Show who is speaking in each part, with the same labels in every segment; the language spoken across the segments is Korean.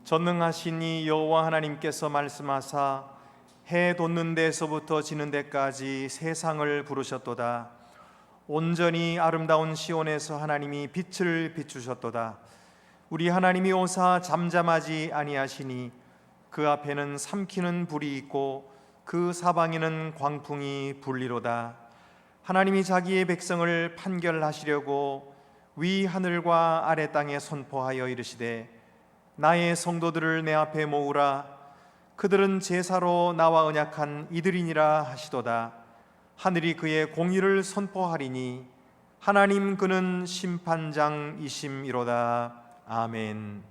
Speaker 1: 전능하신 이 여호와 하나님께서 말씀하사 해 돋는 데에서부터 지는 데까지 세상을 부르셨도다. 온전히 아름다운 시온에서 하나님이 빛을 비추셨도다. 우리 하나님이 오사 잠잠하지 아니하시니 그 앞에는 삼키는 불이 있고 그 사방에는 광풍이 불리로다. 하나님이 자기의 백성을 판결하시려고 위 하늘과 아래 땅에 선포하여 이르시되 나의 성도들을 내 앞에 모으라. 그들은 제사로 나와 언약한 이들이니라 하시도다. 하늘이 그의 공의를 선포하리니 하나님 그는 심판장이심이로다. 아멘.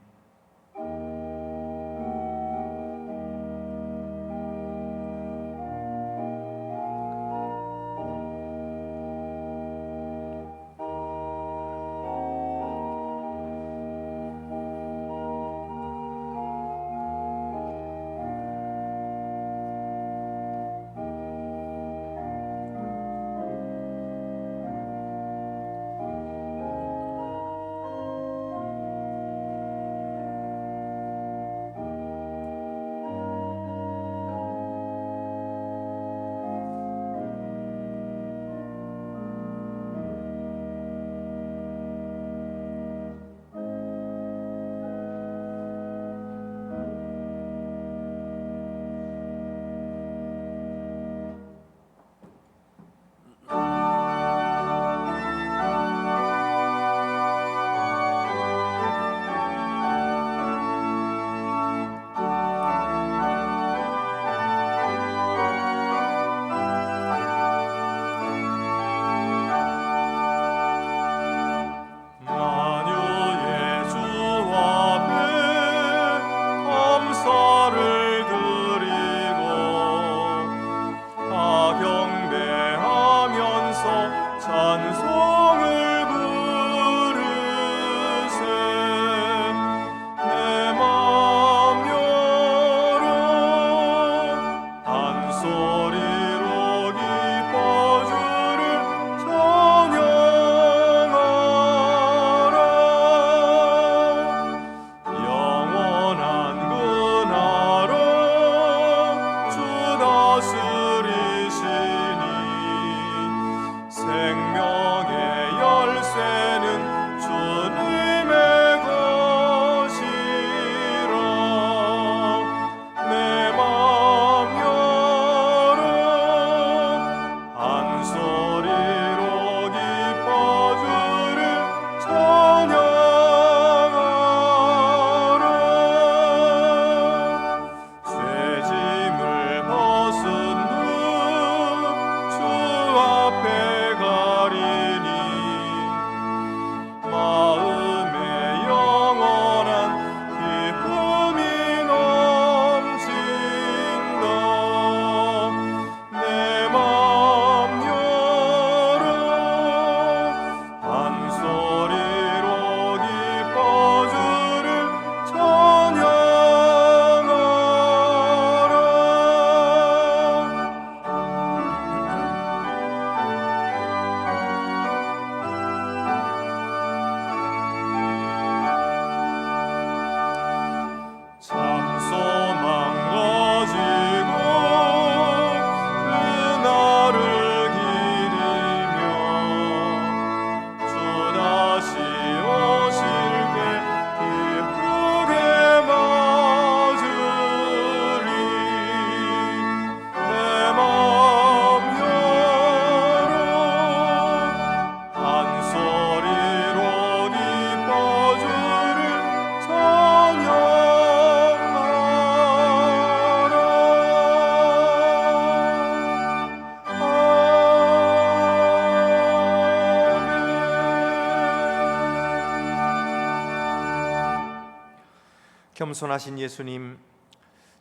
Speaker 1: 겸손하신 예수님,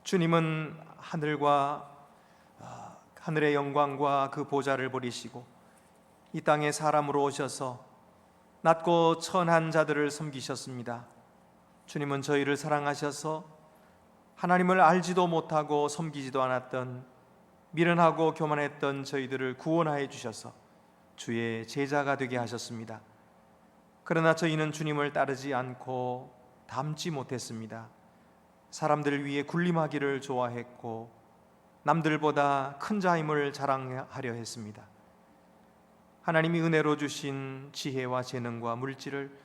Speaker 1: 주님은 하늘의 영광과 그 보좌를 버리시고 이 땅에 사람으로 오셔서 낮고 천한 자들을 섬기셨습니다. 주님은 저희를 사랑하셔서 하나님을 알지도 못하고 섬기지도 않았던 미련하고 교만했던 저희들을 구원하여 주셔서 주의 제자가 되게 하셨습니다. 그러나 저희는 주님을 따르지 않고 닮지 못했습니다. 사람들을 위해 군림하기를 좋아했고 남들보다 큰 자임을 자랑하려 했습니다. 하나님이 은혜로 주신 지혜와 재능과 물질을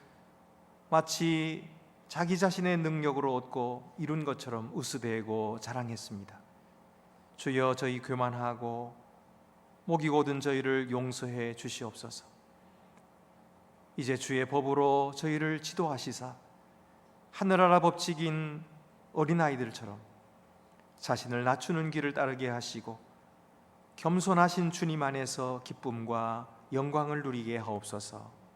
Speaker 1: 마치 자기 자신의 능력으로 얻고 이룬 것처럼 으스대고 자랑했습니다. 주여, 저희 교만하고 목이 곧은 저희를 용서해 주시옵소서. 이제 주의 법으로 저희를 지도하시사 하늘나라 법칙인 어린아이들처럼 자신을 낮추는 길을 따르게 하시고 겸손하신 주님 안에서 기쁨과 영광을 누리게 하옵소서.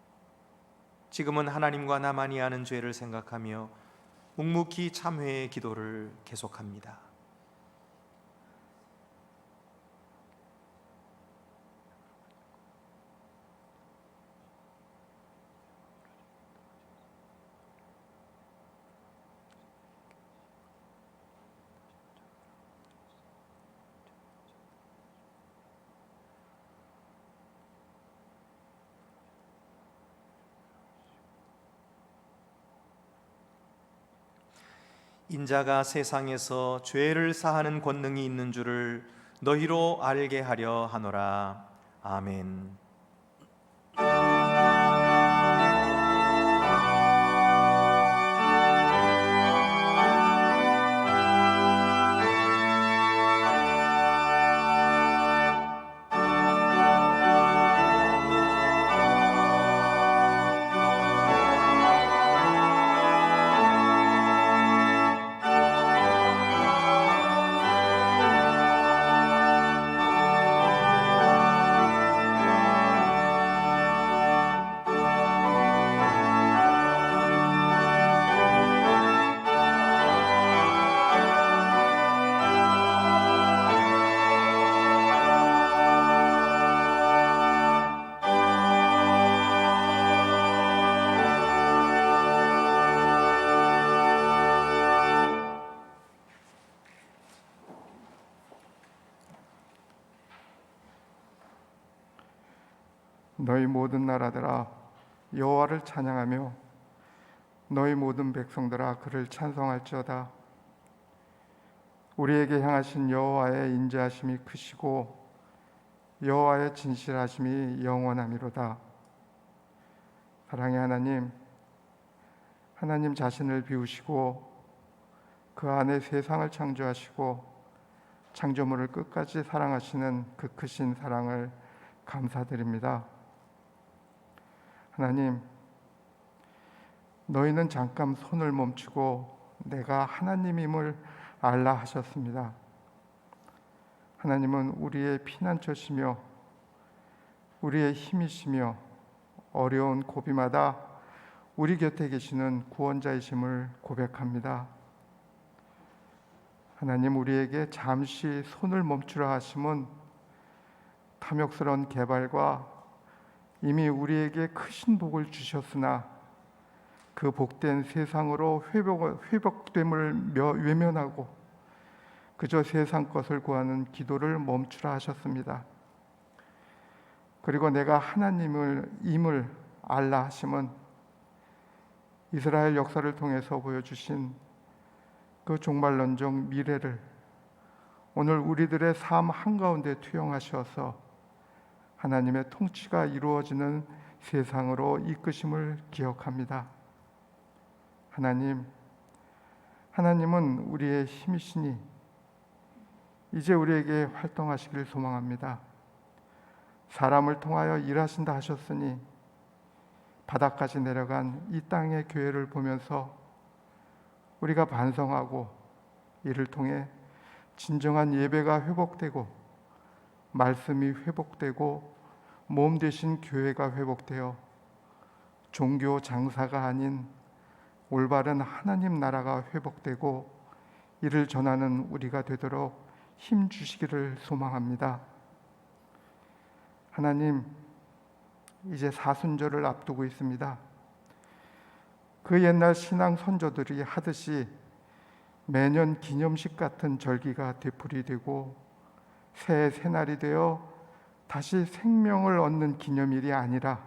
Speaker 1: 지금은 하나님과 나만이 아는 죄를 생각하며 묵묵히 참회의 기도를 계속합니다. 인자가 세상에서 죄를 사하는 권능이 있는 줄을 너희로 알게 하려 하노라. 아멘.
Speaker 2: 너희 모든 나라들아 여호와를 찬양하며 너희 모든 백성들아 그를 찬송할지어다. 우리에게 향하신 여호와의 인자하심이 크시고 여호와의 진실하심이 영원하미로다. 사랑의 하나님, 하나님 자신을 비우시고 그 안에 세상을 창조하시고 창조물을 끝까지 사랑하시는 그 크신 사랑을 감사드립니다. 하나님, 너희는 잠깐 손을 멈추고 내가 하나님임을 알라 하셨습니다. 하나님은 우리의 피난처시며 우리의 힘이시며 어려운 고비마다 우리 곁에 계시는 구원자이심을 고백합니다. 하나님, 우리에게 잠시 손을 멈추라 하심은 탐욕스러운 개발과 이미 우리에게 크신 복을 주셨으나 그 복된 세상으로 회복됨을 외면하고 그저 세상 것을 구하는 기도를 멈추라 하셨습니다. 그리고 내가 하나님임을 알라 하심은 이스라엘 역사를 통해서 보여주신 그 종말론적 미래를 오늘 우리들의 삶 한가운데 투영하셔서 하나님의 통치가 이루어지는 세상으로 이끄심을 기억합니다. 하나님은 우리의 힘이시니 이제 우리에게 활동하시길 소망합니다. 사람을 통하여 일하신다 하셨으니 바닥까지 내려간 이 땅의 교회를 보면서 우리가 반성하고 이를 통해 진정한 예배가 회복되고 말씀이 회복되고 몸 되신 교회가 회복되어 종교 장사가 아닌 올바른 하나님 나라가 회복되고 이를 전하는 우리가 되도록 힘 주시기를 소망합니다. 하나님, 이제 사순절을 앞두고 있습니다. 그 옛날 신앙 선조들이 하듯이 매년 기념식 같은 절기가 되풀이되고 새해 새날이 되어 다시 생명을 얻는 기념일이 아니라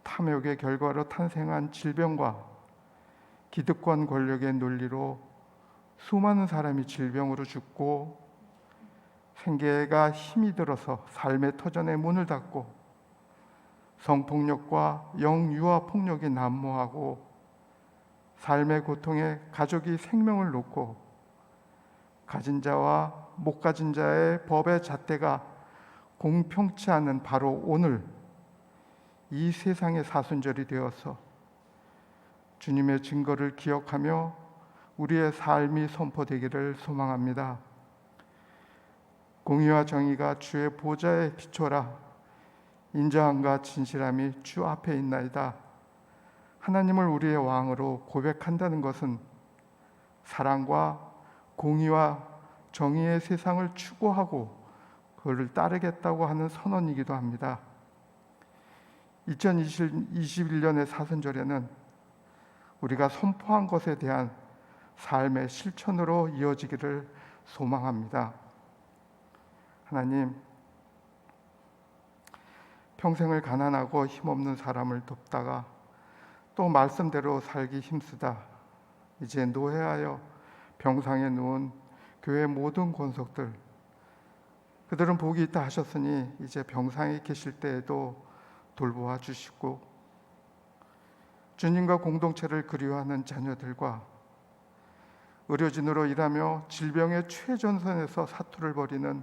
Speaker 2: 탐욕의 결과로 탄생한 질병과 기득권 권력의 논리로 수많은 사람이 질병으로 죽고 생계가 힘이 들어서 삶의 터전에 문을 닫고 성폭력과 영유아 폭력이 난무하고 삶의 고통에 가족이 생명을 놓고 가진 자와 못 가진 자의 법의 잣대가 공평치 않은 바로 오늘 이 세상의 사순절이 되어서 주님의 증거를 기억하며 우리의 삶이 선포되기를 소망합니다. 공의와 정의가 주의 보좌에 비춰라. 인자함과 진실함이 주 앞에 있나이다. 하나님을 우리의 왕으로 고백한다는 것은 사랑과 공의와 정의의 세상을 추구하고 그를 따르겠다고 하는 선언이기도 합니다. 2021년의 사순절에는 우리가 선포한 것에 대한 삶의 실천으로 이어지기를 소망합니다. 하나님, 평생을 가난하고 힘없는 사람을 돕다가 또 말씀대로 살기 힘쓰다 이제 노회하여 병상에 누운 교회 모든 권속들, 그들은 복이 있다 하셨으니 이제 병상에 계실 때에도 돌보아 주시고, 주님과 공동체를 그리워하는 자녀들과 의료진으로 일하며 질병의 최전선에서 사투를 벌이는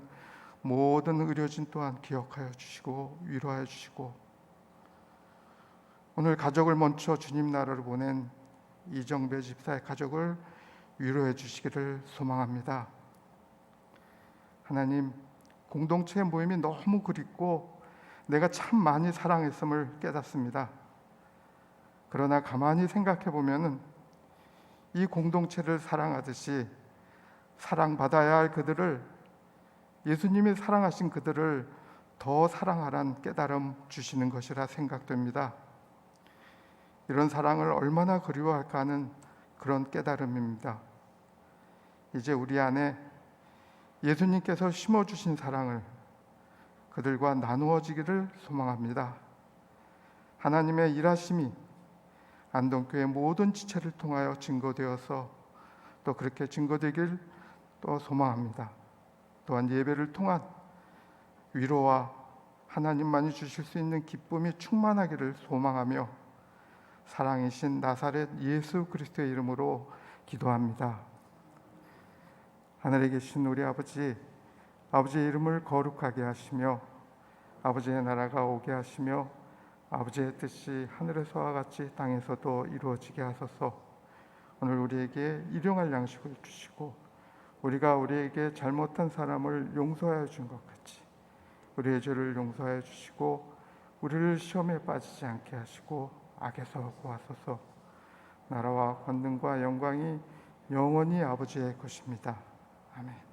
Speaker 2: 모든 의료진 또한 기억하여 주시고 위로하여 주시고, 오늘 가족을 먼저 주님 나라로 보낸 이정배 집사의 가족을 위로해 주시기를 소망합니다. 하나님, 공동체의 모임이 너무 그립고 내가 참 많이 사랑했음을 깨닫습니다. 그러나 가만히 생각해 보면은 이 공동체를 사랑하듯이 사랑받아야 할 그들을, 예수님이 사랑하신 그들을 더 사랑하란 깨달음 주시는 것이라 생각됩니다. 이런 사랑을 얼마나 그리워할까 하는 그런 깨달음입니다. 이제 우리 안에 예수님께서 심어주신 사랑을 그들과 나누어지기를 소망합니다. 하나님의 일하심이 안동교회 모든 지체를 통하여 증거되어서 또 그렇게 증거되길 또 소망합니다. 또한 예배를 통한 위로와 하나님만이 주실 수 있는 기쁨이 충만하기를 소망하며 사랑이신 나사렛 예수 그리스도의 이름으로 기도합니다. 하늘에 계신 우리 아버지, 아버지의 이름을 거룩하게 하시며 아버지의 나라가 오게 하시며 아버지의 뜻이 하늘에서와 같이 땅에서도 이루어지게 하소서. 오늘 우리에게 일용할 양식을 주시고 우리가 우리에게 잘못한 사람을 용서하여 준 것 같이 우리의 죄를 용서하여 주시고 우리를 시험에 빠지지 않게 하시고 악에서 구하소서. 나라와 권능과 영광이 영원히 아버지의 것입니다. 아멘.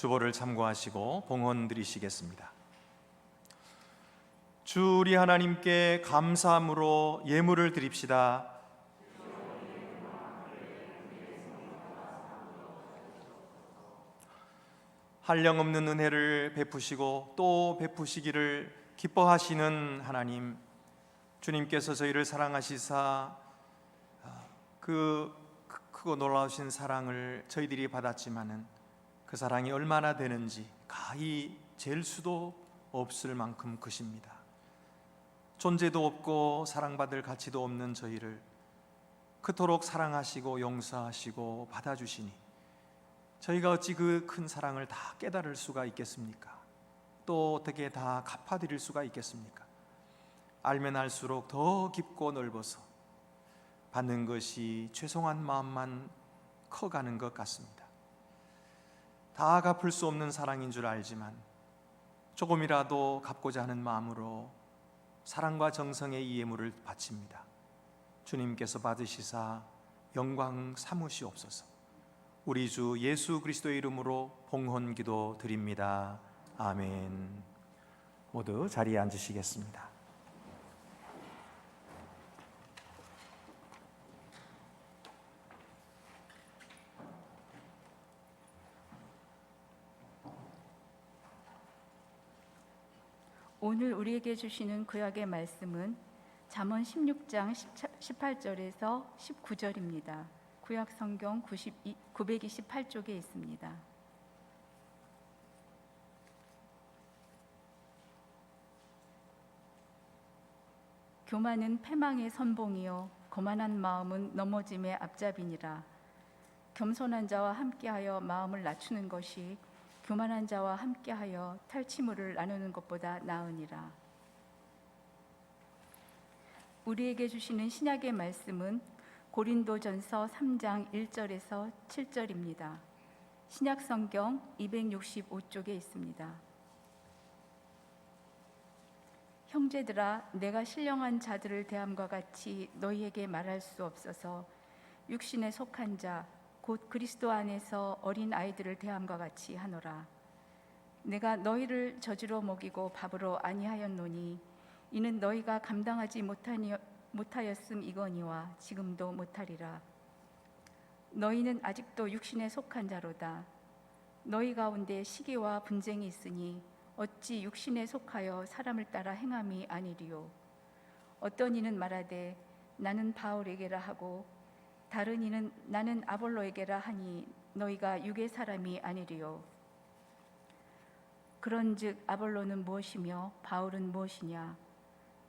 Speaker 1: 주보를 참고하시고 봉헌 드리시겠습니다. 주 우리 하나님께 감사함으로 예물을 드립시다. 한량없는 은혜를 베푸시고 또 베푸시기를 기뻐하시는 하나님, 주님께서 저희를 사랑하시사 그 크고 놀라우신 사랑을 저희들이 받았지만은 그 사랑이 얼마나 되는지 가히 잴 수도 없을 만큼 크십니다. 존재도 없고 사랑받을 가치도 없는 저희를 그토록 사랑하시고 용서하시고 받아주시니 저희가 어찌 그 큰 사랑을 다 깨달을 수가 있겠습니까? 또 어떻게 다 갚아드릴 수가 있겠습니까? 알면 알수록 더 깊고 넓어서 받는 것이 죄송한 마음만 커가는 것 같습니다. 다 갚을 수 없는 사랑인 줄 알지만 조금이라도 갚고자 하는 마음으로 사랑과 정성의 이 예물을 바칩니다. 주님께서 받으시사 영광 삼으시옵소서. 우리 주 예수 그리스도의 이름으로 봉헌 기도 드립니다. 아멘. 모두 자리에 앉으시겠습니다.
Speaker 3: 오늘 우리에게 주시는 구약의 말씀은 잠언 16장 18절에서 19절입니다. 구약 성경 928쪽에 있습니다. 교만은 패망의 선봉이요 거만한 마음은 넘어짐의 앞잡이니라. 겸손한 자와 함께하여 마음을 낮추는 것이 교만한 자와 함께하여 탈취물을 나누는 것보다 나으니라. 우리에게 주시는 신약의 말씀은 고린도전서 3장 1절에서 7절입니다. 신약 성경 265쪽에 있습니다. 형제들아, 내가 신령한 자들을 대함과 같이 너희에게 말할 수 없어서 육신에 속한 자 곧 그리스도 안에서 어린 아이들을 대함과 같이 하노라. 내가 너희를 저주로 먹이고 밥으로 아니하였노니 이는 너희가 감당하지 못하였음 이거니와 지금도 못하리라. 너희는 아직도 육신에 속한 자로다. 너희 가운데 시기와 분쟁이 있으니 어찌 육신에 속하여 사람을 따라 행함이 아니리요. 어떤 이는 말하되 나는 바울에게라 하고 다른 이는 나는 아볼로에게라 하니 너희가 육의 사람이 아니리요. 그런즉 아볼로는 무엇이며 바울은 무엇이냐?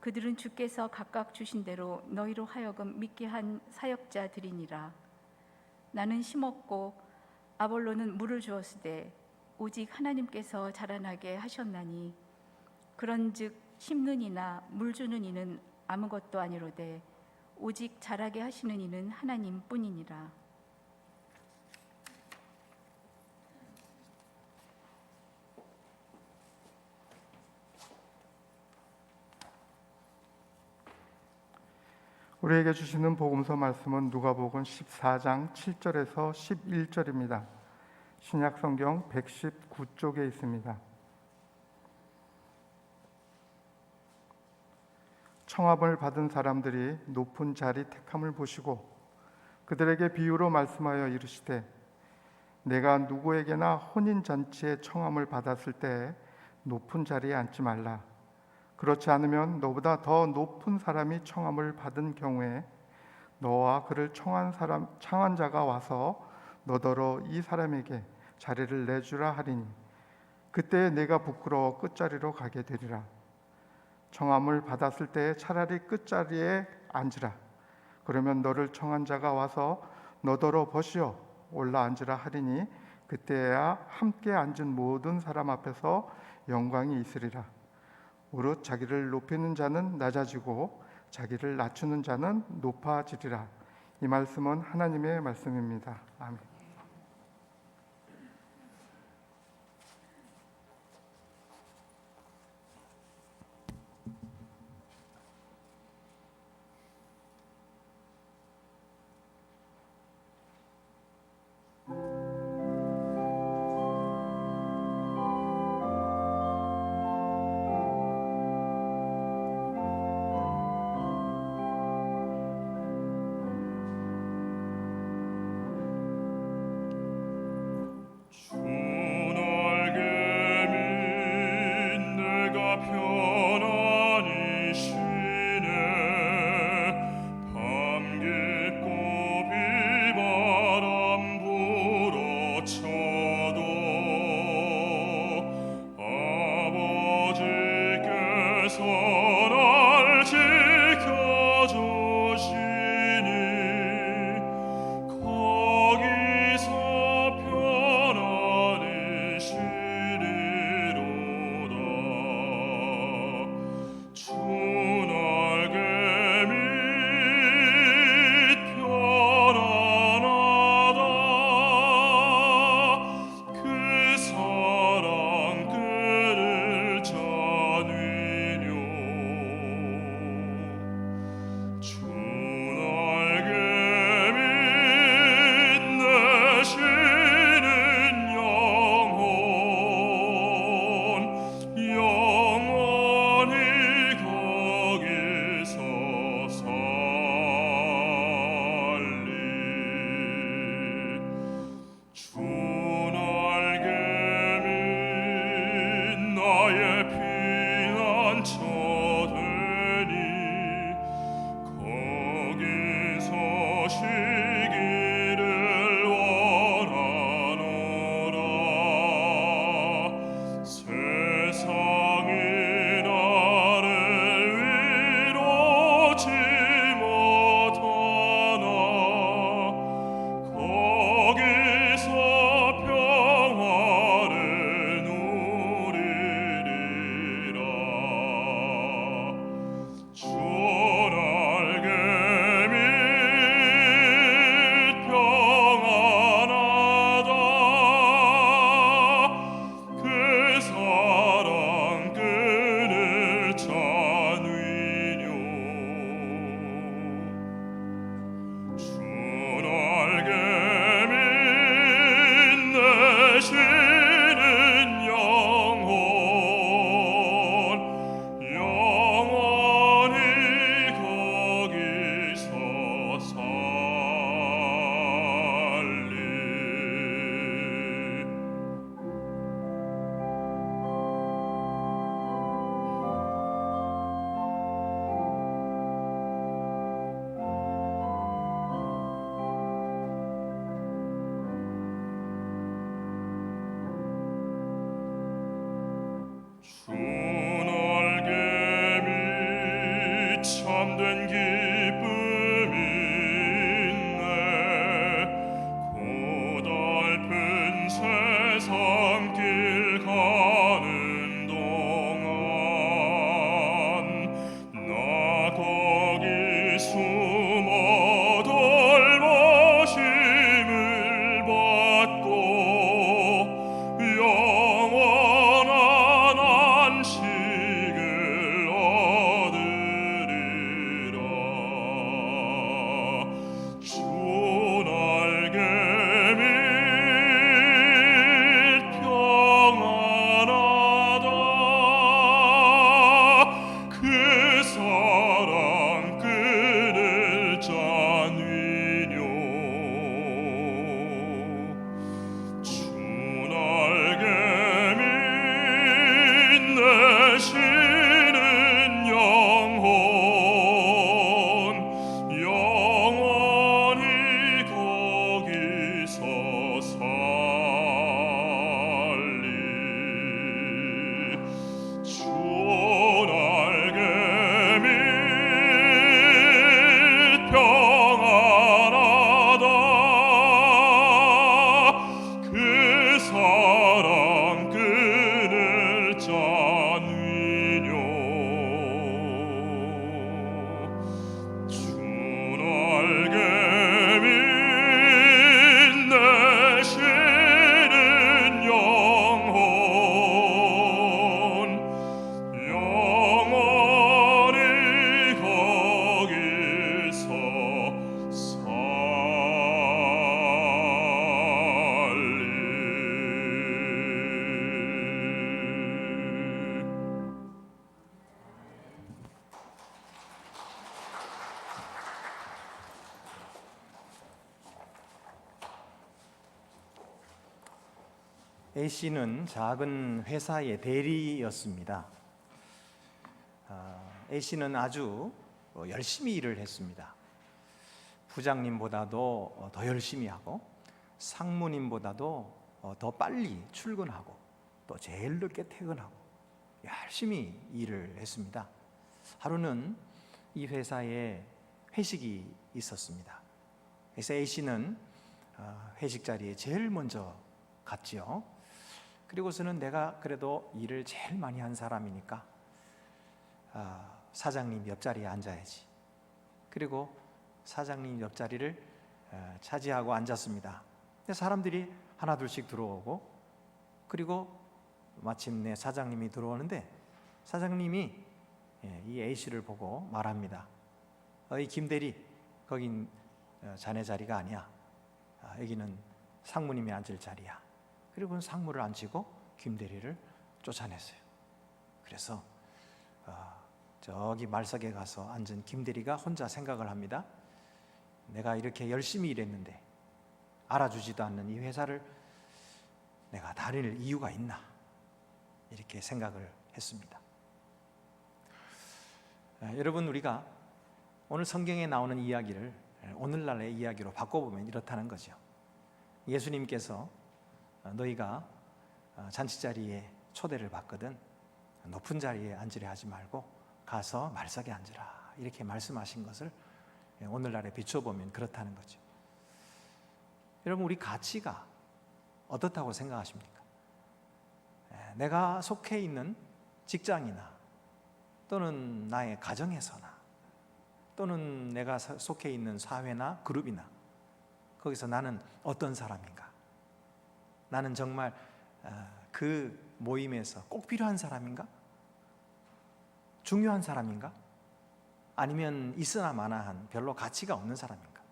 Speaker 3: 그들은 주께서 각각 주신 대로 너희로 하여금 믿게 한 사역자들이니라. 나는 심었고 아볼로는 물을 주었으되 오직 하나님께서 자라나게 하셨나니 그런즉 심는 이나 물 주는 이는 아무것도 아니로되 오직 자라게 하시는 이는 하나님뿐이니라.
Speaker 2: 우리에게 주시는 복음서 말씀은 누가복음 14장 7절에서 11절입니다. 신약 성경 119쪽에 있습니다. 청함을 받은 사람들이 높은 자리 택함을 보시고 그들에게 비유로 말씀하여 이르시되 내가 누구에게나 혼인잔치에 청함을 받았을 때 높은 자리에 앉지 말라. 그렇지 않으면 너보다 더 높은 사람이 청함을 받은 경우에 너와 그를 청한 자가 와서 너더러 이 사람에게 자리를 내주라 하리니 그때 내가 부끄러워 끝자리로 가게 되리라. 청함을 받았을 때 차라리 끝자리에 앉으라. 그러면 너를 청한 자가 와서 너더러 벗으어 올라 앉으라 하리니 그때야 함께 앉은 모든 사람 앞에서 영광이 있으리라. 오롯 자기를 높이는 자는 낮아지고 자기를 낮추는 자는 높아지리라. 이 말씀은 하나님의 말씀입니다. 아멘.
Speaker 1: A씨는 작은 회사의 대리였습니다. A씨는 아주 열심히 일을 했습니다. 부장님보다도 더 열심히 하고 상무님보다도 더 빨리 출근하고 또 제일 늦게 퇴근하고 열심히 일을 했습니다. 하루는 이 회사에 회식이 있었습니다. 그래서 A씨는 회식 자리에 제일 먼저 갔지요. 그리고서는 내가 그래도 일을 제일 많이 한 사람이니까 사장님 옆자리에 앉아야지. 그리고 사장님 옆자리를 차지하고 앉았습니다. 근데 사람들이 하나둘씩 들어오고, 그리고 마침내 사장님이 들어오는데 사장님이 이 A씨를 보고 말합니다. 이 김대리, 거긴 자네 자리가 아니야. 여기는 상무님이 앉을 자리야. 그리고 상무를 앉히고 김대리를 쫓아냈어요. 그래서 저기 말석에 가서 앉은 김대리가 혼자 생각을 합니다. 내가 이렇게 열심히 일했는데 알아주지도 않는 이 회사를 내가 다닐 이유가 있나, 이렇게 생각을 했습니다. 여러분, 우리가 오늘 성경에 나오는 이야기를 오늘날의 이야기로 바꿔보면 이렇다는 거죠. 예수님께서 너희가 잔치자리에 초대를 받거든 높은 자리에 앉으려 하지 말고 가서 말석에 앉으라, 이렇게 말씀하신 것을 오늘날에 비춰보면 그렇다는 거죠. 여러분, 우리 가치가 어떻다고 생각하십니까? 내가 속해 있는 직장이나 또는 나의 가정에서나 또는 내가 속해 있는 사회나 그룹이나 거기서 나는 어떤 사람인가? 나는 정말 그 모임에서 꼭 필요한 사람인가? 중요한 사람인가? 아니면 있으나 마나한 별로 가치가 없는 사람인가?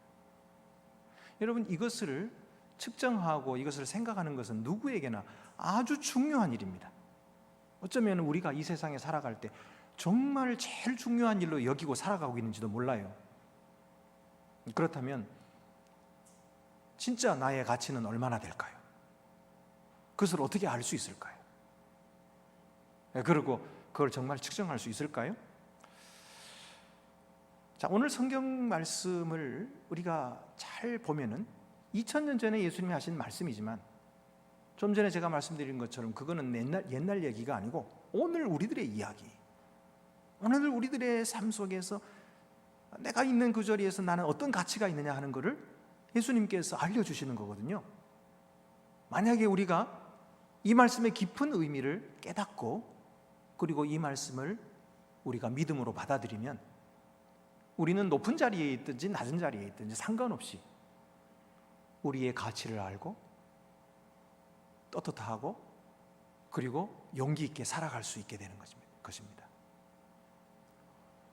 Speaker 1: 여러분, 이것을 측정하고 이것을 생각하는 것은 누구에게나 아주 중요한 일입니다. 어쩌면 우리가 이 세상에 살아갈 때 정말 제일 중요한 일로 여기고 살아가고 있는지도 몰라요. 그렇다면 진짜 나의 가치는 얼마나 될까요? 그것을 어떻게 알 수 있을까요? 그리고 그걸 정말 측정할 수 있을까요? 자, 오늘 성경 말씀을 우리가 잘 보면은 2000년 전에 예수님이 하신 말씀이지만 좀 전에 제가 말씀드린 것처럼 그거는 옛날 얘기가 아니고 오늘 우리들의 이야기, 오늘 우리들의 삶 속에서 내가 있는 그 자리에서 나는 어떤 가치가 있느냐 하는 것을 예수님께서 알려주시는 거거든요. 만약에 우리가 이 말씀의 깊은 의미를 깨닫고 그리고 이 말씀을 우리가 믿음으로 받아들이면 우리는 높은 자리에 있든지 낮은 자리에 있든지 상관없이 우리의 가치를 알고 떳떳하고 그리고 용기 있게 살아갈 수 있게 되는 것입니다.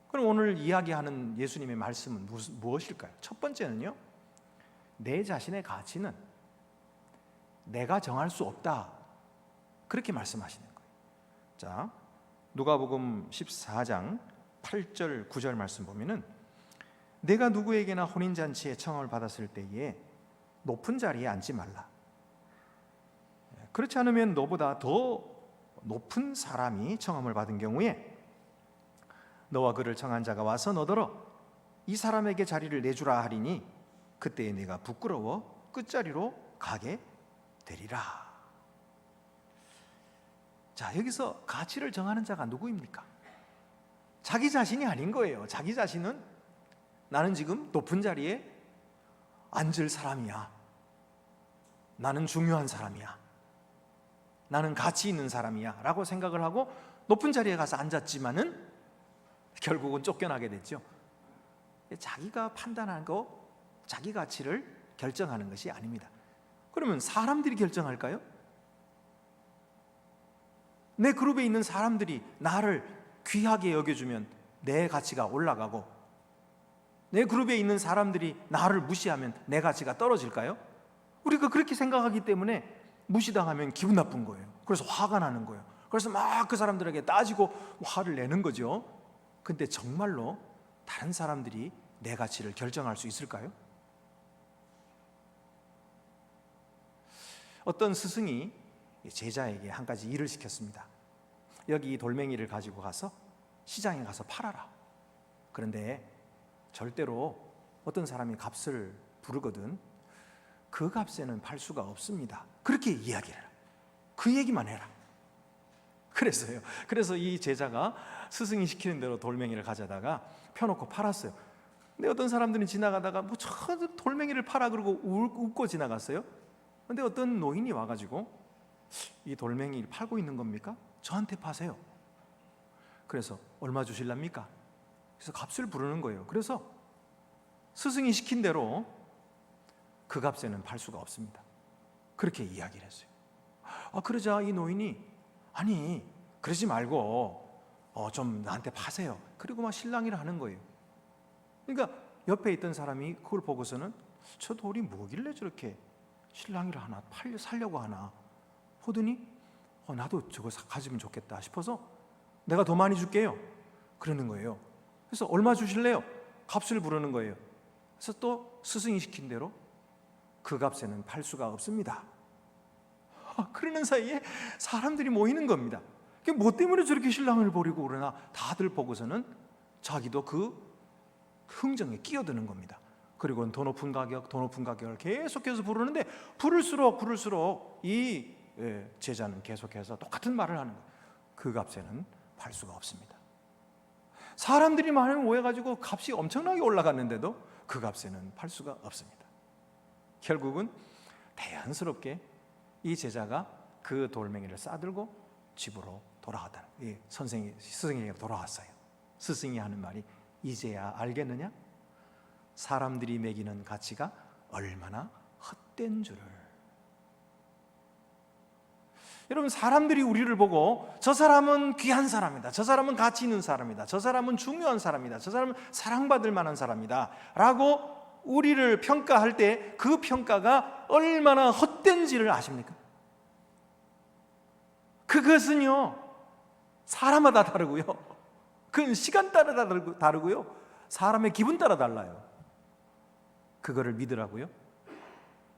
Speaker 1: 그럼 오늘 이야기하는 예수님의 말씀은 무엇일까요? 첫 번째는요, 내 자신의 가치는 내가 정할 수 없다, 그렇게 말씀하시는 거예요. 자, 누가복음 14장 8절 9절 말씀 보면은 내가 누구에게나 혼인잔치에 청함을 받았을 때에 높은 자리에 앉지 말라. 그렇지 않으면 너보다 더 높은 사람이 청함을 받은 경우에 너와 그를 청한 자가 와서 너더러 이 사람에게 자리를 내주라 하리니 그때에 내가 부끄러워 끝자리로 가게 되리라. 자, 여기서 가치를 정하는 자가 누구입니까? 자기 자신이 아닌 거예요. 자기 자신은 나는 지금 높은 자리에 앉을 사람이야, 나는 중요한 사람이야, 나는 가치 있는 사람이야 라고 생각을 하고 높은 자리에 가서 앉았지만은 결국은 쫓겨나게 됐죠. 자기가 판단한 거, 자기 가치를 결정하는 것이 아닙니다. 그러면 사람들이 결정할까요? 내 그룹에 있는 사람들이 나를 귀하게 여겨주면 내 가치가 올라가고 내 그룹에 있는 사람들이 나를 무시하면 내 가치가 떨어질까요? 우리가 그렇게 생각하기 때문에 무시당하면 기분 나쁜 거예요. 그래서 화가 나는 거예요. 그래서 막 그 사람들에게 따지고 화를 내는 거죠. 근데 정말로 다른 사람들이 내 가치를 결정할 수 있을까요? 어떤 스승이 제자에게 한 가지 일을 시켰습니다. 여기 이 돌멩이를 가지고 가서 시장에 가서 팔아라. 그런데 절대로 어떤 사람이 값을 부르거든 그 값에는 팔 수가 없습니다. 그렇게 이야기를 해라. 그 얘기만 해라. 그랬어요. 그래서 이 제자가 스승이 시키는 대로 돌멩이를 가져다가 펴놓고 팔았어요. 근데 어떤 사람들은 지나가다가 뭐 저 돌멩이를 팔아 그러고 웃고 지나갔어요. 근데 어떤 노인이 와가지고 이 돌멩이를 팔고 있는 겁니까? 저한테 파세요. 그래서 얼마 주실랍니까? 그래서 값을 부르는 거예요. 그래서 스승이 시킨 대로 그 값에는 팔 수가 없습니다. 그렇게 이야기를 했어요. 그러자 이 노인이 아니 그러지 말고 좀 나한테 파세요. 그리고 막 실랑이를 하는 거예요. 그러니까 옆에 있던 사람이 그걸 보고서는 저 돌이 뭐길래 저렇게 실랑이를 하나, 살려고 하나 보더니 나도 저거 가지면 좋겠다 싶어서 내가 더 많이 줄게요 그러는 거예요. 그래서 얼마 주실래요? 값을 부르는 거예요. 그래서 또 스승이 시킨 대로 그 값에는 팔 수가 없습니다. 그러는 사이에 사람들이 모이는 겁니다. 뭐 때문에 저렇게 신랑을 버리고 그러나 다들 보고서는 자기도 그 흥정에 끼어드는 겁니다. 그리고 더 높은 가격을 계속해서 부르는데 부를수록 이 제자는 계속해서 똑같은 말을 하는 거예요. 그 값에는 팔 수가 없습니다. 사람들이 많이 모여가지고 값이 엄청나게 올라갔는데도 그 값에는 팔 수가 없습니다. 결국은 자연스럽게 이 제자가 그 돌멩이를 싸들고 집으로 돌아갔다는 거예요. 스승에게 돌아왔어요. 스승이 하는 말이 이제야 알겠느냐? 사람들이 매기는 가치가 얼마나 헛된 줄을. 여러분, 사람들이 우리를 보고 저 사람은 귀한 사람이다, 저 사람은 가치 있는 사람이다, 저 사람은 중요한 사람이다, 저 사람은 사랑받을 만한 사람이다 라고 우리를 평가할 때 그 평가가 얼마나 헛된지를 아십니까? 그것은요 사람마다 다르고요, 그건 시간 따라 다르고요, 사람의 기분 따라 달라요. 그거를 믿으라고요?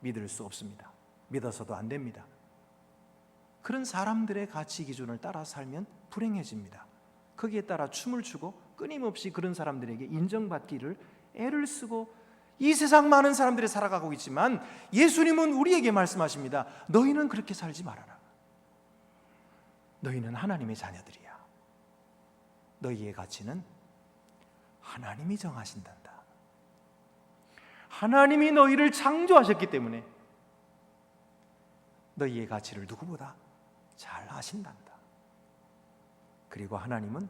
Speaker 1: 믿을 수 없습니다. 믿어서도 안 됩니다. 그런 사람들의 가치 기준을 따라 살면 불행해집니다. 거기에 따라 춤을 추고 끊임없이 그런 사람들에게 인정받기를 애를 쓰고 이 세상 많은 사람들이 살아가고 있지만 예수님은 우리에게 말씀하십니다. 너희는 그렇게 살지 말아라. 너희는 하나님의 자녀들이야. 너희의 가치는 하나님이 정하신단다. 하나님이 너희를 창조하셨기 때문에 너희의 가치를 누구보다 잘 아신단다. 그리고 하나님은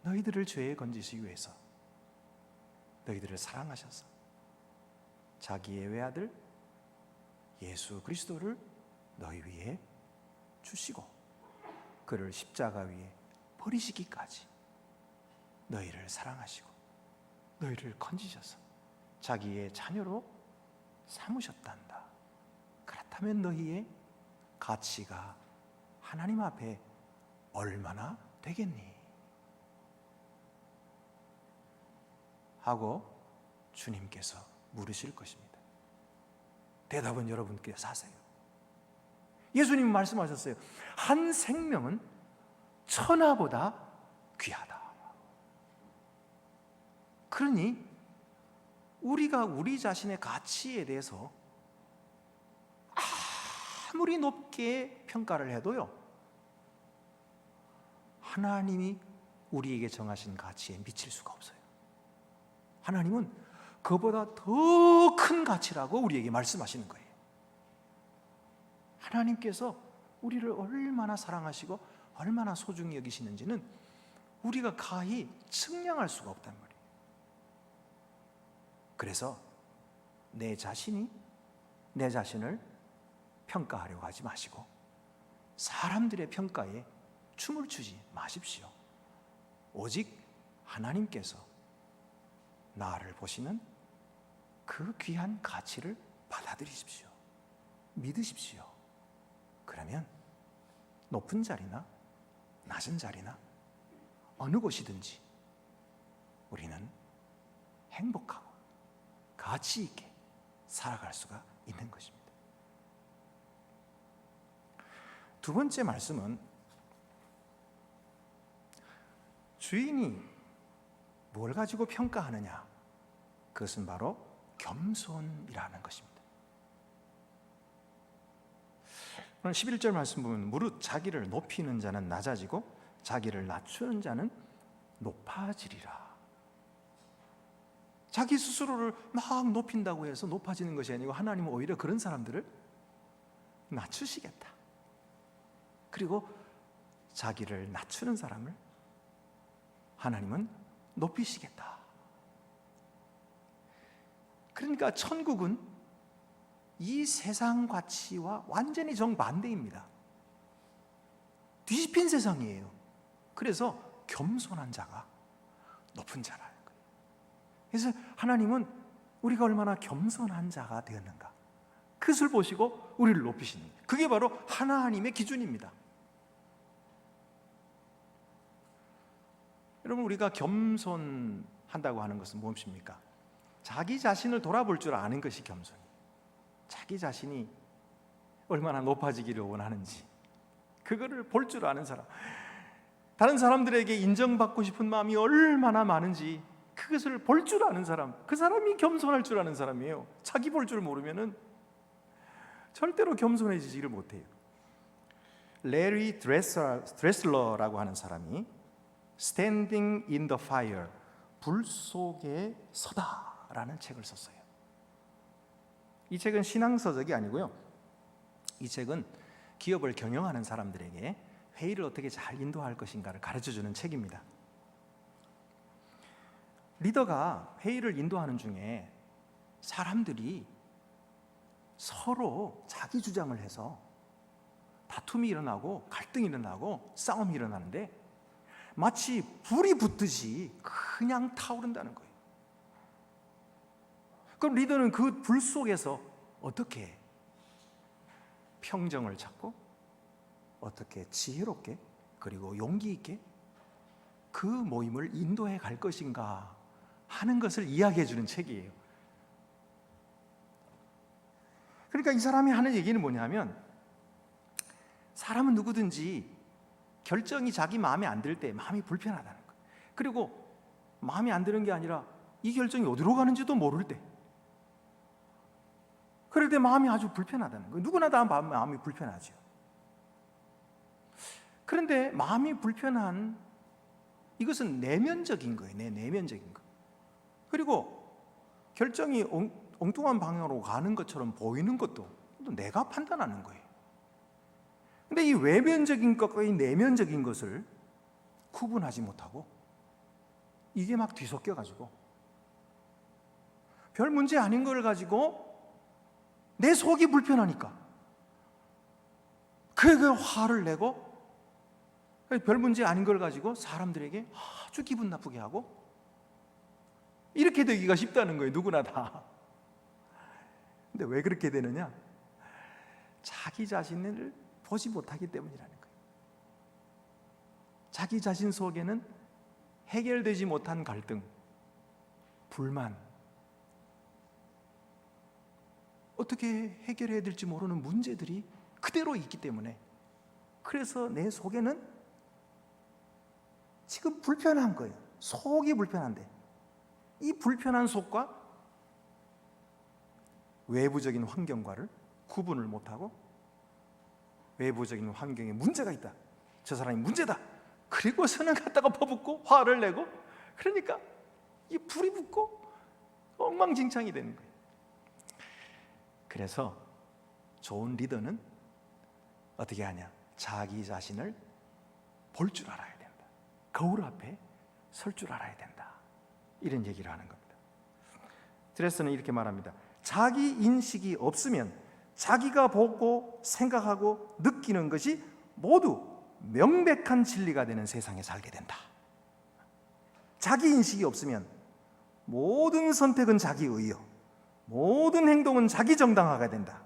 Speaker 1: 너희들을 죄에 건지시기 위해서 너희들을 사랑하셔서 자기의 외아들 예수 그리스도를 너희 위에 주시고 그를 십자가 위에 버리시기까지 너희를 사랑하시고 너희를 건지셔서 자기의 자녀로 삼으셨단다. 그렇다면 너희의 가치가 하나님 앞에 얼마나 되겠니? 하고 주님께서 물으실 것입니다. 대답은 여러분께서 하세요. 예수님 말씀하셨어요. 한 생명은 천하보다 귀하다. 그러니 우리가 우리 자신의 가치에 대해서 아무리 높게 평가를 해도요, 하나님이 우리에게 정하신 가치에 미칠 수가 없어요. 하나님은 그보다 더 큰 가치라고 우리에게 말씀하시는 거예요. 하나님께서 우리를 얼마나 사랑하시고 얼마나 소중히 여기시는지는 우리가 가히 측량할 수가 없단 말이에요. 그래서 내 자신을 평가하려고 하지 마시고 사람들의 평가에 춤을 추지 마십시오. 오직 하나님께서 나를 보시는 그 귀한 가치를 받아들이십시오. 믿으십시오. 그러면 높은 자리나 낮은 자리나 어느 곳이든지 우리는 행복하고 가치 있게 살아갈 수가 있는 것입니다. 두 번째 말씀은 주인이 뭘 가지고 평가하느냐, 그것은 바로 겸손이라는 것입니다. 오늘 11절 말씀 보면 무릇 자기를 높이는 자는 낮아지고 자기를 낮추는 자는 높아지리라. 자기 스스로를 막 높인다고 해서 높아지는 것이 아니고 하나님은 오히려 그런 사람들을 낮추시겠다. 그리고 자기를 낮추는 사람을 하나님은 높이시겠다. 그러니까 천국은 이 세상 가치와 완전히 정반대입니다. 뒤집힌 세상이에요. 그래서 겸손한 자가 높은 자라는 거예요. 그래서 하나님은 우리가 얼마나 겸손한 자가 되었는가, 그것을 보시고 우리를 높이시는 거예요. 그게 바로 하나님의 기준입니다. 여러분, 우리가 겸손한다고 하는 것은 무엇입니까? 자기 자신을 돌아볼 줄 아는 것이 겸손이에요. 자기 자신이 얼마나 높아지기를 원하는지 그거를 볼 줄 아는 사람, 다른 사람들에게 인정받고 싶은 마음이 얼마나 많은지 그것을 볼 줄 아는 사람, 그 사람이 겸손할 줄 아는 사람이에요. 자기 볼 줄 모르면은 절대로 겸손해지지를 못해요. 레리 드레슬러라고 하는 사람이 Standing in the Fire, 불 속에 서다라는 책을 썼어요. 이 책은 신앙서적이 아니고요, 이 책은 기업을 경영하는 사람들에게 회의를 어떻게 잘 인도할 것인가를 가르쳐주는 책입니다. 리더가 회의를 인도하는 중에 사람들이 서로 자기 주장을 해서 다툼이 일어나고 갈등이 일어나고 싸움이 일어나는데 마치 불이 붙듯이 그냥 타오른다는 거예요. 그럼 리더는 그 불 속에서 어떻게 평정을 찾고 어떻게 지혜롭게 그리고 용기 있게 그 모임을 인도해 갈 것인가 하는 것을 이야기해 주는 책이에요. 그러니까 이 사람이 하는 얘기는 뭐냐면, 사람은 누구든지 결정이 자기 마음에 안 들 때 마음이 불편하다는 거예요. 그리고 마음에 안 드는 게 아니라 이 결정이 어디로 가는지도 모를 때, 그럴 때 마음이 아주 불편하다는 거예요. 누구나 다 마음이 불편하죠. 그런데 마음이 불편한 이것은 내면적인 거예요. 내면적인 거. 그리고 결정이 엉뚱한 방향으로 가는 것처럼 보이는 것도 내가 판단하는 거예요. 근데 이 외면적인 것과 이 내면적인 것을 구분하지 못하고 이게 막 뒤섞여가지고 별 문제 아닌 걸 가지고 내 속이 불편하니까 그게 화를 내고 별 문제 아닌 걸 가지고 사람들에게 아주 기분 나쁘게 하고 이렇게 되기가 쉽다는 거예요. 누구나 다. 근데 왜 그렇게 되느냐? 자기 자신을 보지 못하기 때문이라는 거예요. 자기 자신 속에는 해결되지 못한 갈등, 불만, 어떻게 해결해야 될지 모르는 문제들이 그대로 있기 때문에, 그래서 내 속에는 지금 불편한 거예요. 속이 불편한데 이 불편한 속과 외부적인 환경과를 구분을 못하고 외부적인 환경에 문제가 있다, 저 사람이 문제다, 그리고서는 갖다가 퍼붓고 화를 내고, 그러니까 이 불이 붙고 엉망진창이 되는 거예요. 그래서 좋은 리더는 어떻게 하냐? 자기 자신을 볼 줄 알아야 된다. 거울 앞에 설 줄 알아야 된다. 이런 얘기를 하는 겁니다. 드레스는 이렇게 말합니다. 자기 인식이 없으면 자기가 보고 생각하고 느끼는 것이 모두 명백한 진리가 되는 세상에 살게 된다. 자기 인식이 없으면 모든 선택은 자기 의요, 모든 행동은 자기 정당화가 된다.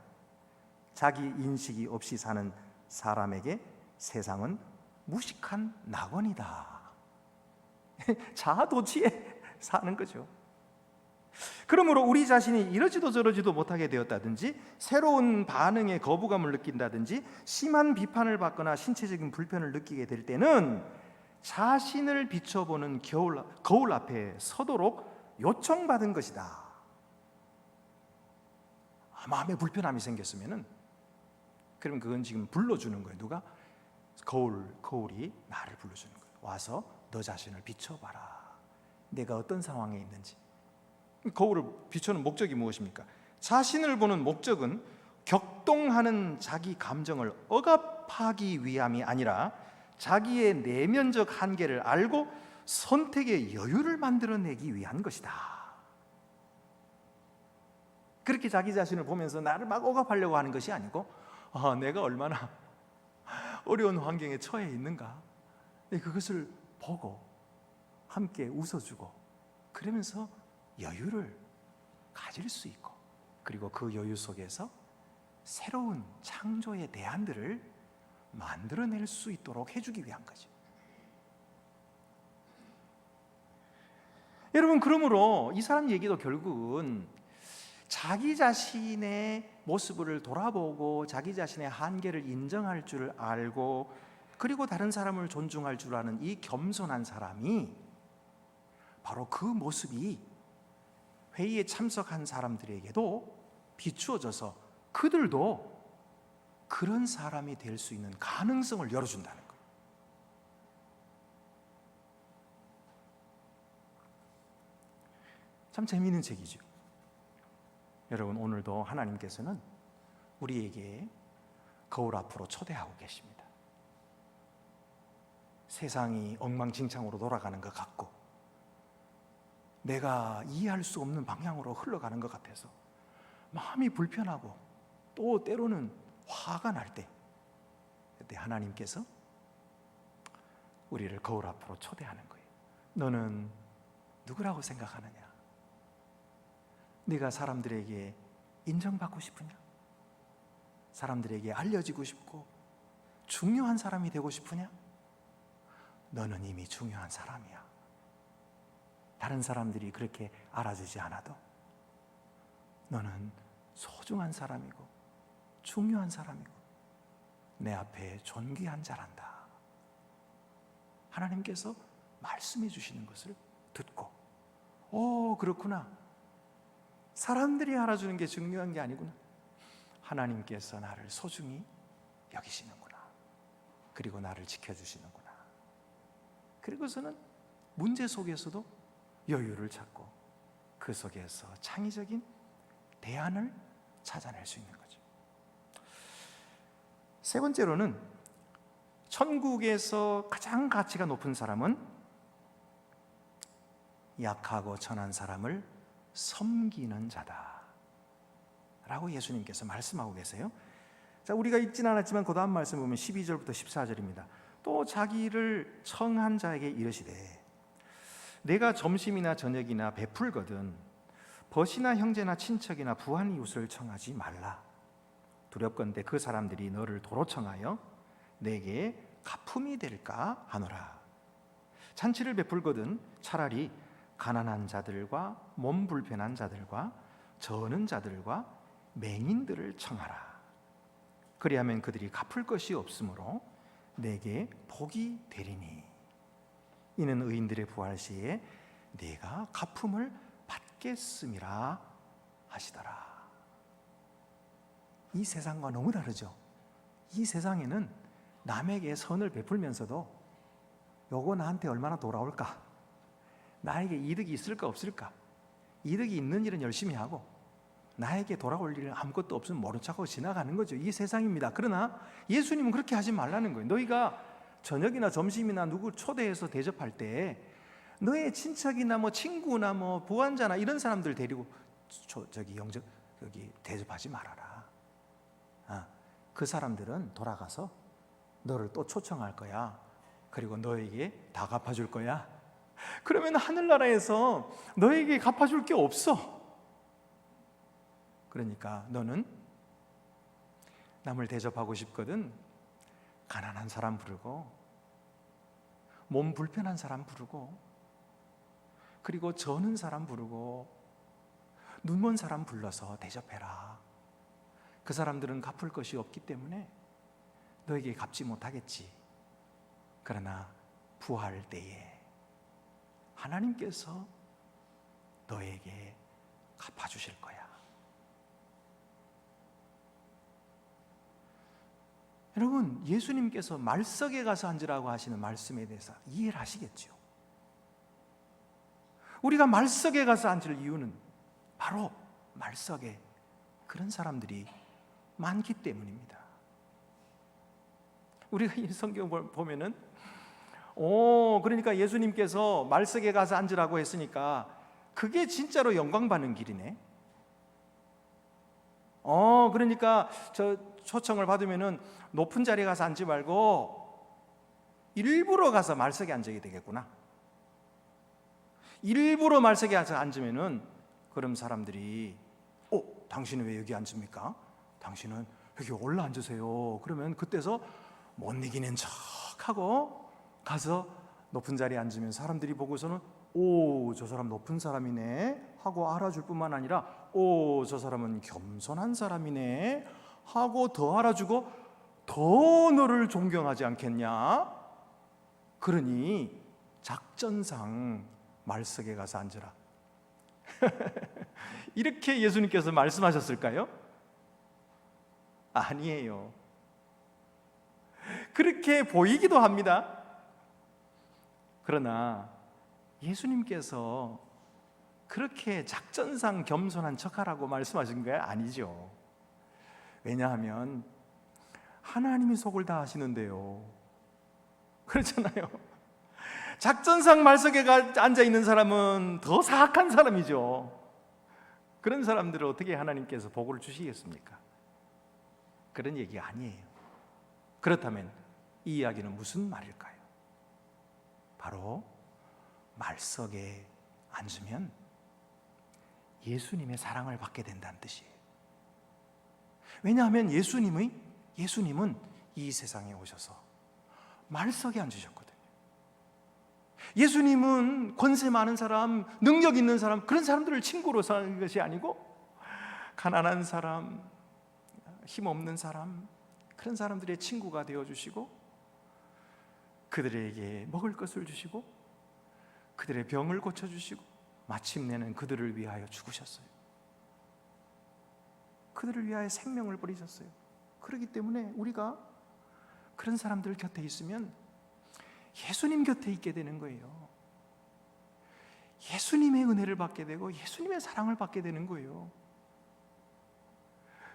Speaker 1: 자기 인식이 없이 사는 사람에게 세상은 무식한 낙원이다. 자아도취에 사는 거죠. 그러므로 우리 자신이 이러지도 저러지도 못하게 되었다든지, 새로운 반응에 거부감을 느낀다든지, 심한 비판을 받거나 신체적인 불편을 느끼게 될 때는 자신을 비춰보는 거울 앞에 서도록 요청받은 것이다. 마음에 불편함이 생겼으면은, 그럼 그건 지금 불러주는 거예요. 누가? 거울이 나를 불러주는 거예요. 와서 너 자신을 비춰봐라. 내가 어떤 상황에 있는지. 거울을 비추는 목적이 무엇입니까? 자신을 보는 목적은 격동하는 자기 감정을 억압하기 위함이 아니라 자기의 내면적 한계를 알고 선택의 여유를 만들어내기 위한 것이다. 그렇게 자기 자신을 보면서 나를 막 억압하려고 하는 것이 아니고, 내가 얼마나 어려운 환경에 처해 있는가, 그것을 보고 함께 웃어주고, 그러면서 여유를 가질 수 있고, 그리고 그 여유 속에서 새로운 창조의 대안들을 만들어낼 수 있도록 해주기 위한 거죠. 여러분, 그러므로 이 사람 얘기도 결국은 자기 자신의 모습을 돌아보고 자기 자신의 한계를 인정할 줄 알고, 그리고 다른 사람을 존중할 줄 아는 이 겸손한 사람이 바로 그 모습이 회의에 참석한 사람들에게도 비추어져서 그들도 그런 사람이 될 수 있는 가능성을 열어준다는 거예요. 참 재미있는 책이죠. 여러분, 오늘도 하나님께서는 우리에게 거울 앞으로 초대하고 계십니다. 세상이 엉망진창으로 돌아가는 것 같고, 내가 이해할 수 없는 방향으로 흘러가는 것 같아서 마음이 불편하고 또 때로는 화가 날 때, 그때 하나님께서 우리를 거울 앞으로 초대하는 거예요. 너는 누구라고 생각하느냐? 네가 사람들에게 인정받고 싶으냐? 사람들에게 알려지고 싶고 중요한 사람이 되고 싶으냐? 너는 이미 중요한 사람이야. 다른 사람들이 그렇게 알아주지 않아도 너는 소중한 사람이고 중요한 사람이고 내 앞에 존귀한 자란다. 하나님께서 말씀해 주시는 것을 듣고, 그렇구나, 사람들이 알아주는 게 중요한 게 아니구나, 하나님께서 나를 소중히 여기시는구나, 그리고 나를 지켜주시는구나, 그리고서는 문제 속에서도 여유를 찾고 그 속에서 창의적인 대안을 찾아낼 수 있는 거죠. 세 번째로는 천국에서 가장 가치가 높은 사람은 약하고 천한 사람을 섬기는 자다 라고 예수님께서 말씀하고 계세요. 자, 우리가 읽지는 않았지만 그 다음 말씀 보면 12절부터 14절입니다. 또 자기를 청한 자에게 이르시되 내가 점심이나 저녁이나 베풀거든 벗이나 형제나 친척이나 부한 이웃을 청하지 말라. 두렵건대 그 사람들이 너를 도로 청하여 내게 가품이 될까 하노라. 잔치를 베풀거든 차라리 가난한 자들과 몸 불편한 자들과 저는 자들과 맹인들을 청하라. 그리하면 그들이 갚을 것이 없으므로 내게 복이 되리니 이는 의인들의 부활 시에 내가 갚음을 받겠음이라 하시더라. 이 세상과 너무 다르죠. 이 세상에는 남에게 선을 베풀면서도 요거 나한테 얼마나 돌아올까, 나에게 이득이 있을까 없을까, 이득이 있는 일은 열심히 하고 나에게 돌아올 일은 아무것도 없으면 모른 척하고 지나가는 거죠. 이 세상입니다. 그러나 예수님은 그렇게 하지 말라는 거예요. 너희가 저녁이나 점심이나 누구 초대해서 대접할 때 너의 친척이나 뭐 친구나 뭐 보안자나 이런 사람들 데리고 여기 대접하지 말아라. 그 사람들은 돌아가서 너를 또 초청할 거야. 그리고 너에게 다 갚아줄 거야. 그러면 하늘나라에서 너에게 갚아줄 게 없어. 그러니까 너는 남을 대접하고 싶거든 가난한 사람 부르고 몸 불편한 사람 부르고 그리고 저는 사람 부르고 눈먼 사람 불러서 대접해라. 그 사람들은 갚을 것이 없기 때문에 너에게 갚지 못하겠지. 그러나 부활 때에 하나님께서 너에게 갚아주실 거야. 여러분, 예수님께서 말석에 가서 앉으라고 하시는 말씀에 대해서 이해를 하시겠죠? 우리가 말석에 가서 앉을 이유는 바로 말석에 그런 사람들이 많기 때문입니다. 우리가 이 성경을 보면은 그러니까 예수님께서 말석에 가서 앉으라고 했으니까 그게 진짜로 영광 받는 길이네. 그러니까 저 초청을 받으면은 높은 자리에 가서 앉지 말고 일부러 가서 말석에 앉게 되겠구나. 일부러 말석에 가서 앉으면은 그럼 사람들이 당신은 왜 여기 앉습니까? 당신은 여기 올라 앉으세요. 그러면 그때서 못 이기는 척하고 가서 높은 자리에 앉으면 사람들이 보고서는 저 사람 높은 사람이네 하고 알아줄 뿐만 아니라 저 사람은 겸손한 사람이네 하고 더 알아주고 더 너를 존경하지 않겠냐? 그러니 작전상 말석에 가서 앉으라. 이렇게 예수님께서 말씀하셨을까요? 아니에요. 그렇게 보이기도 합니다. 그러나 예수님께서 그렇게 작전상 겸손한 척하라고 말씀하신 게 아니죠. 왜냐하면 하나님이 속을 다 아시는데요. 그렇잖아요. 작전상 말석에 앉아 있는 사람은 더 사악한 사람이죠. 그런 사람들을 어떻게 하나님께서 복을 주시겠습니까? 그런 얘기가 아니에요. 그렇다면 이 이야기는 무슨 말일까요? 바로 말석에 앉으면 예수님의 사랑을 받게 된다는 뜻이에요. 왜냐하면 예수님은 이 세상에 오셔서 말석에 앉으셨거든요. 예수님은 권세 많은 사람, 능력 있는 사람, 그런 사람들을 친구로 사는 것이 아니고 가난한 사람, 힘없는 사람, 그런 사람들의 친구가 되어주시고 그들에게 먹을 것을 주시고 그들의 병을 고쳐주시고 마침내는 그들을 위하여 죽으셨어요. 그들을 위하여 생명을 버리셨어요. 그렇기 때문에 우리가 그런 사람들 곁에 있으면 예수님 곁에 있게 되는 거예요. 예수님의 은혜를 받게 되고 예수님의 사랑을 받게 되는 거예요.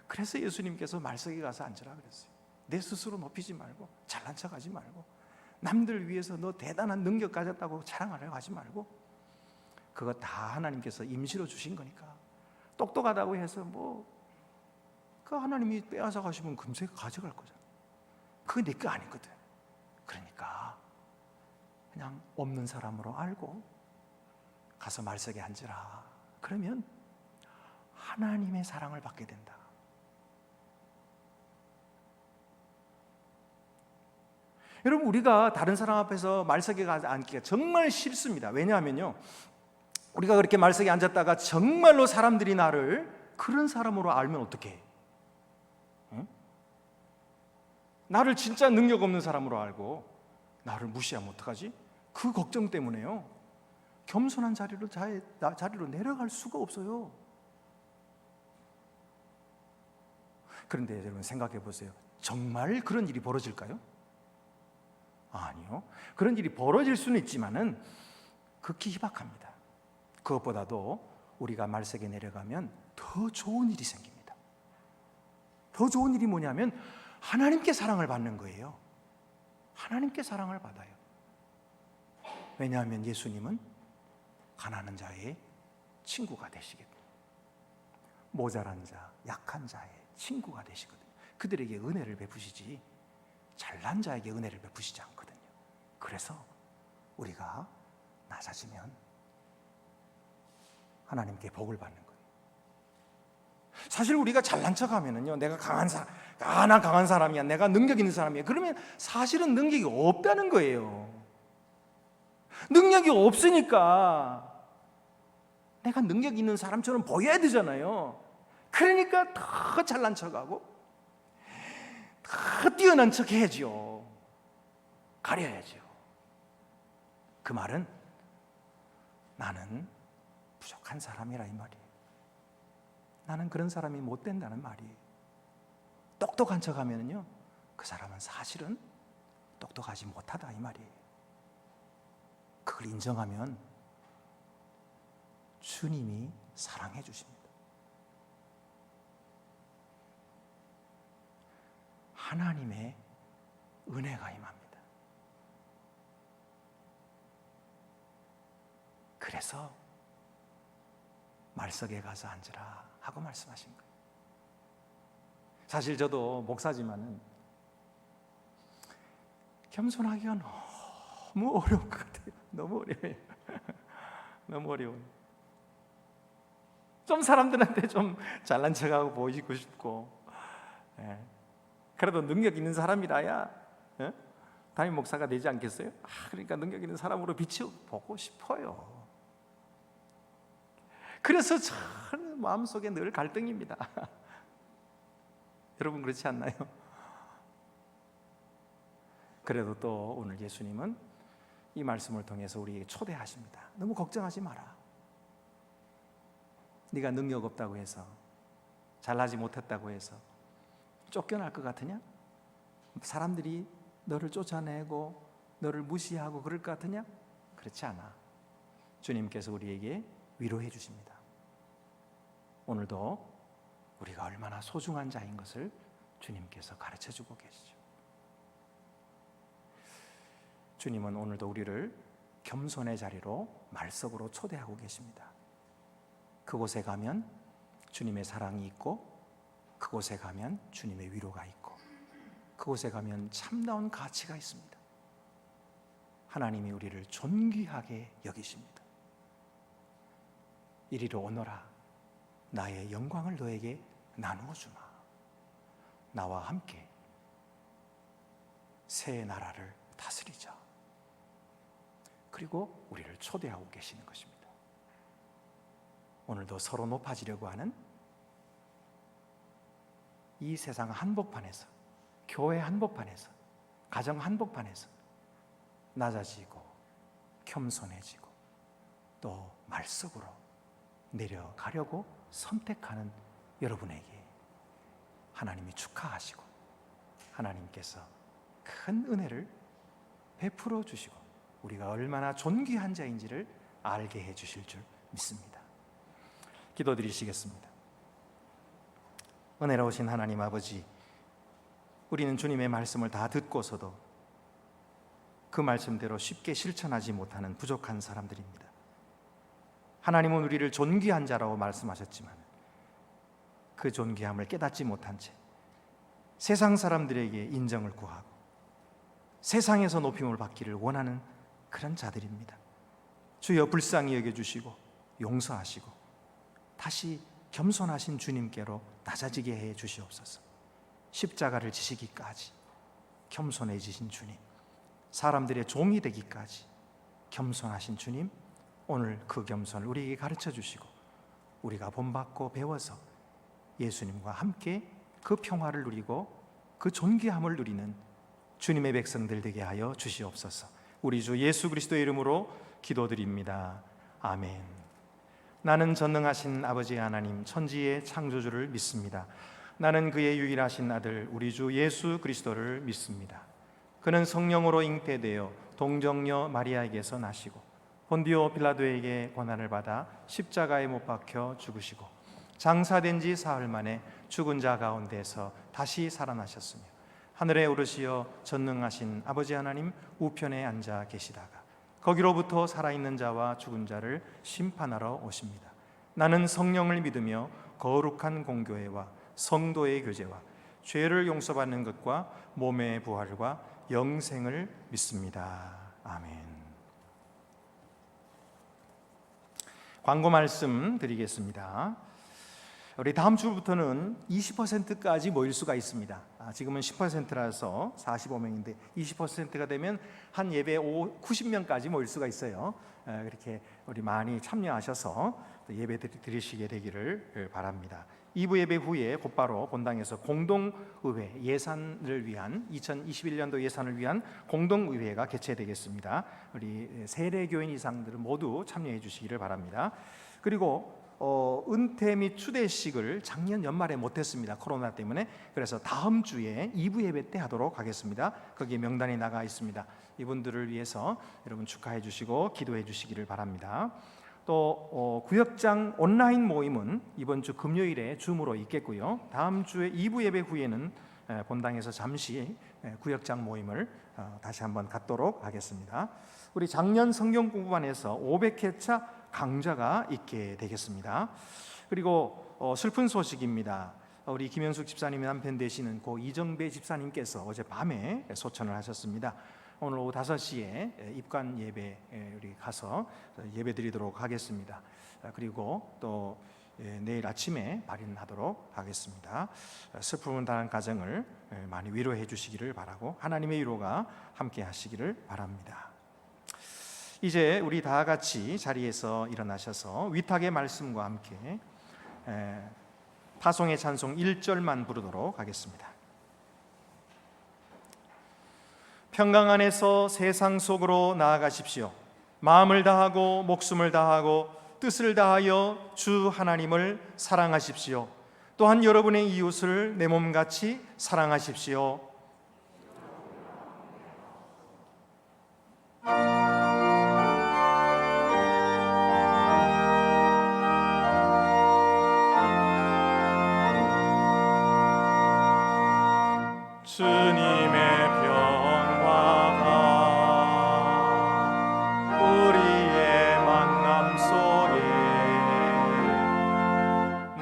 Speaker 1: 그래서 예수님께서 말석에 가서 앉으라 그랬어요. 내 스스로 높이지 말고, 잘난 척하지 말고, 남들 위해서 너 대단한 능력 가졌다고 자랑하려고 하지 말고, 그거 다 하나님께서 임시로 주신 거니까. 똑똑하다고 해서 그 하나님이 빼앗아 가시면 금세 가져갈 거잖아. 그게 내 거 아니거든. 그러니까 그냥 없는 사람으로 알고 가서 말석에 앉으라. 그러면 하나님의 사랑을 받게 된다. 여러분, 우리가 다른 사람 앞에서 말석에 가서 앉기가 정말 싫습니다. 왜냐하면요, 우리가 그렇게 말석에 앉았다가 정말로 사람들이 나를 그런 사람으로 알면 어떡해? 응? 나를 진짜 능력 없는 사람으로 알고 나를 무시하면 어떡하지? 그 걱정 때문에요, 겸손한 자리로 내려갈 수가 없어요. 그런데 여러분 생각해 보세요. 정말 그런 일이 벌어질까요? 아니요. 그런 일이 벌어질 수는 있지만은 극히 희박합니다. 그것보다도 우리가 말석에 내려가면 더 좋은 일이 생깁니다. 더 좋은 일이 뭐냐면 하나님께 사랑을 받는 거예요. 하나님께 사랑을 받아요. 왜냐하면 예수님은 가난한 자의 친구가 되시거든요. 모자란 자, 약한 자의 친구가 되시거든요. 그들에게 은혜를 베푸시지 잘난 자에게 은혜를 베푸시지 않거든요. 그래서 우리가 낮아지면 하나님께 복을 받는 거예요. 사실 우리가 잘난 척하면은요, 내가 강한 사람이야, 내가 능력 있는 사람이야, 그러면 사실은 능력이 없다는 거예요. 능력이 없으니까 내가 능력 있는 사람처럼 보여야 되잖아요. 그러니까 더 잘난 척하고 더 뛰어난 척 해야죠. 가려야죠. 그 말은 나는 부족한 사람이라 이 말이에요. 나는 그런 사람이 못 된다는 말이에요. 똑똑한 척 하면은요, 그 사람은 사실은 똑똑하지 못하다 이 말이에요. 그걸 인정하면 주님이 사랑해 주십니다. 하나님의 은혜가 임합니다. 그래서 말석에 가서 앉으라 하고 말씀하신 거예요. 사실 저도 목사지만은 겸손하기가 너무 어려운 것 같아요. 너무 어려워요. 너무 어려워요. 좀 사람들한테 좀 잘난 척하고 보이고 싶고, 그래도 능력 있는 사람이라야 담임 목사가 되지 않겠어요? 그러니까 능력 있는 사람으로 비춰보고 싶어요. 그래서 참 마음속에 늘 갈등입니다. 여러분 그렇지 않나요? 그래도 또 오늘 예수님은 이 말씀을 통해서 우리에게 초대하십니다. 너무 걱정하지 마라. 네가 능력 없다고 해서, 잘나지 못했다고 해서 쫓겨날 것 같으냐? 사람들이 너를 쫓아내고 너를 무시하고 그럴 것 같으냐? 그렇지 않아. 주님께서 우리에게 위로해 주십니다. 오늘도 우리가 얼마나 소중한 자인 것을 주님께서 가르쳐 주고 계시죠. 주님은 오늘도 우리를 겸손의 자리로 말석으로 초대하고 계십니다. 그곳에 가면 주님의 사랑이 있고, 그곳에 가면 주님의 위로가 있고, 그곳에 가면 참다운 가치가 있습니다. 하나님이 우리를 존귀하게 여기십니다. 이리로 오너라. 나의 영광을 너에게 나누어 주마. 나와 함께 새 나라를 다스리자. 그리고 우리를 초대하고 계시는 것입니다. 오늘도 서로 높아지려고 하는 이 세상 한복판에서, 교회 한복판에서, 가정 한복판에서 낮아지고 겸손해지고 또 말석으로 내려가려고 선택하는 여러분에게 하나님이 축하하시고 하나님께서 큰 은혜를 베풀어 주시고 우리가 얼마나 존귀한 자인지를 알게 해주실 줄 믿습니다. 기도드리시겠습니다. 은혜로우신 하나님 아버지, 우리는 주님의 말씀을 다 듣고서도 그 말씀대로 쉽게 실천하지 못하는 부족한 사람들입니다. 하나님은 우리를 존귀한 자라고 말씀하셨지만 그 존귀함을 깨닫지 못한 채 세상 사람들에게 인정을 구하고 세상에서 높임을 받기를 원하는 그런 자들입니다. 주여 불쌍히 여겨주시고 용서하시고 다시 겸손하신 주님께로 낮아지게 해 주시옵소서. 십자가를 지시기까지 겸손해지신 주님, 사람들의 종이 되기까지 겸손하신 주님, 오늘 그 겸손을 우리에게 가르쳐 주시고 우리가 본받고 배워서 예수님과 함께 그 평화를 누리고 그 존귀함을 누리는 주님의 백성들 되게 하여 주시옵소서. 우리 주 예수 그리스도의 이름으로 기도드립니다. 아멘. 나는 전능하신 아버지 하나님, 천지의 창조주를 믿습니다. 나는 그의 유일하신 아들 우리 주 예수 그리스도를 믿습니다. 그는 성령으로 잉태되어 동정녀 마리아에게서 나시고 본디오 빌라도에게 고난을 받아 십자가에 못 박혀 죽으시고 장사된 지 사흘 만에 죽은 자 가운데서 다시 살아나셨으며 하늘에 오르시어 전능하신 아버지 하나님 우편에 앉아 계시다가 거기로부터 살아있는 자와 죽은 자를 심판하러 오십니다. 나는 성령을 믿으며 거룩한 공교회와 성도의 교제와 죄를 용서받는 것과 몸의 부활과 영생을 믿습니다. 아멘. 광고 말씀 드리겠습니다. 우리 다음 주부터는 20%까지 모일 수가 있습니다. 지금은 10%라서 45명인데 20%가 되면 한 예배에 90명까지 모일 수가 있어요. 그렇게 우리 많이 참여하셔서 예배 드리시게 되기를 바랍니다. 2부 예배 후에 곧바로 본당에서 공동의회 예산을 위한 2021년도 예산을 위한 공동의회가 개최되겠습니다. 우리 세례교인 이상들은 모두 참여해 주시기를 바랍니다. 그리고 은퇴 및 추대식을 작년 연말에 못했습니다. 코로나 때문에. 그래서 다음 주에 2부 예배 때 하도록 하겠습니다. 거기에 명단이 나가 있습니다. 이분들을 위해서 여러분 축하해 주시고 기도해 주시기를 바랍니다. 또 구역장 온라인 모임은 이번 주 금요일에 줌으로 있겠고요. 다음 주에 2부 예배 후에는 본당에서 잠시 구역장 모임을 다시 한번 갖도록 하겠습니다. 우리 작년 성경 공부반에서 500회차 강좌가 있게 되겠습니다. 그리고 슬픈 소식입니다. 우리 김현숙 집사님의 남편 되시는 고 이정배 집사님께서 어젯밤에 소천을 하셨습니다. 오늘 오후 5시에 입관 예배 우리 가서 예배 드리도록 하겠습니다. 그리고 또 내일 아침에 발인하도록 하겠습니다. 슬픔을 당한 가정을 많이 위로해 주시기를 바라고 하나님의 위로가 함께 하시기를 바랍니다. 이제 우리 다 같이 자리에서 일어나셔서 위탁의 말씀과 함께 파송의 찬송 1절만 부르도록 하겠습니다. 평강 안에서 세상 속으로 나아가십시오. 마음을 다하고 목숨을 다하고 뜻을 다하여 주 하나님을 사랑하십시오. 또한 여러분의 이웃을 내 몸같이 사랑하십시오. 주님의 평화가 우리의 만남 속에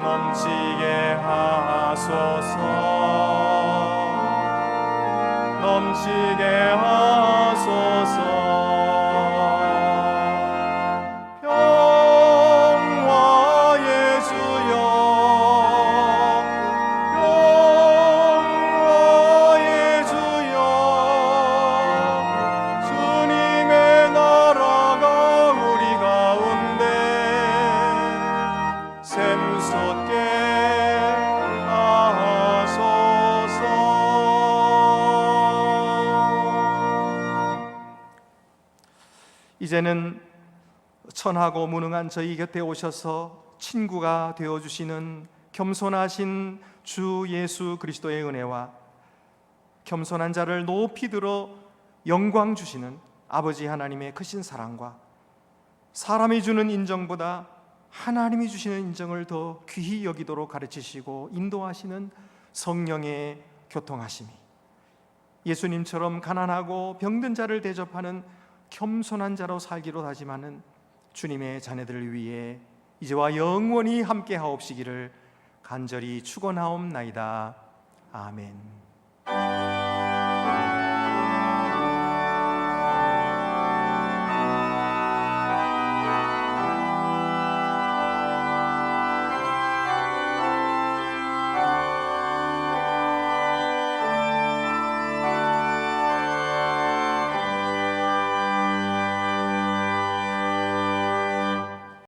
Speaker 1: 넘치게 하소서. 넘치게 하소서. 이제는 천하고 무능한 저희 곁에 오셔서 친구가 되어주시는 겸손하신 주 예수 그리스도의 은혜와 겸손한 자를 높이 들어 영광 주시는 아버지 하나님의 크신 사랑과 사람이 주는 인정보다 하나님이 주시는 인정을 더 귀히 여기도록 가르치시고 인도하시는 성령의 교통하심이, 예수님처럼 가난하고 병든 자를 대접하는 겸손한 자로 살기로 다짐하는 주님의 자녀들을 위해 이제와 영원히 함께 하옵시기를 간절히 축원하옵나이다. 아멘.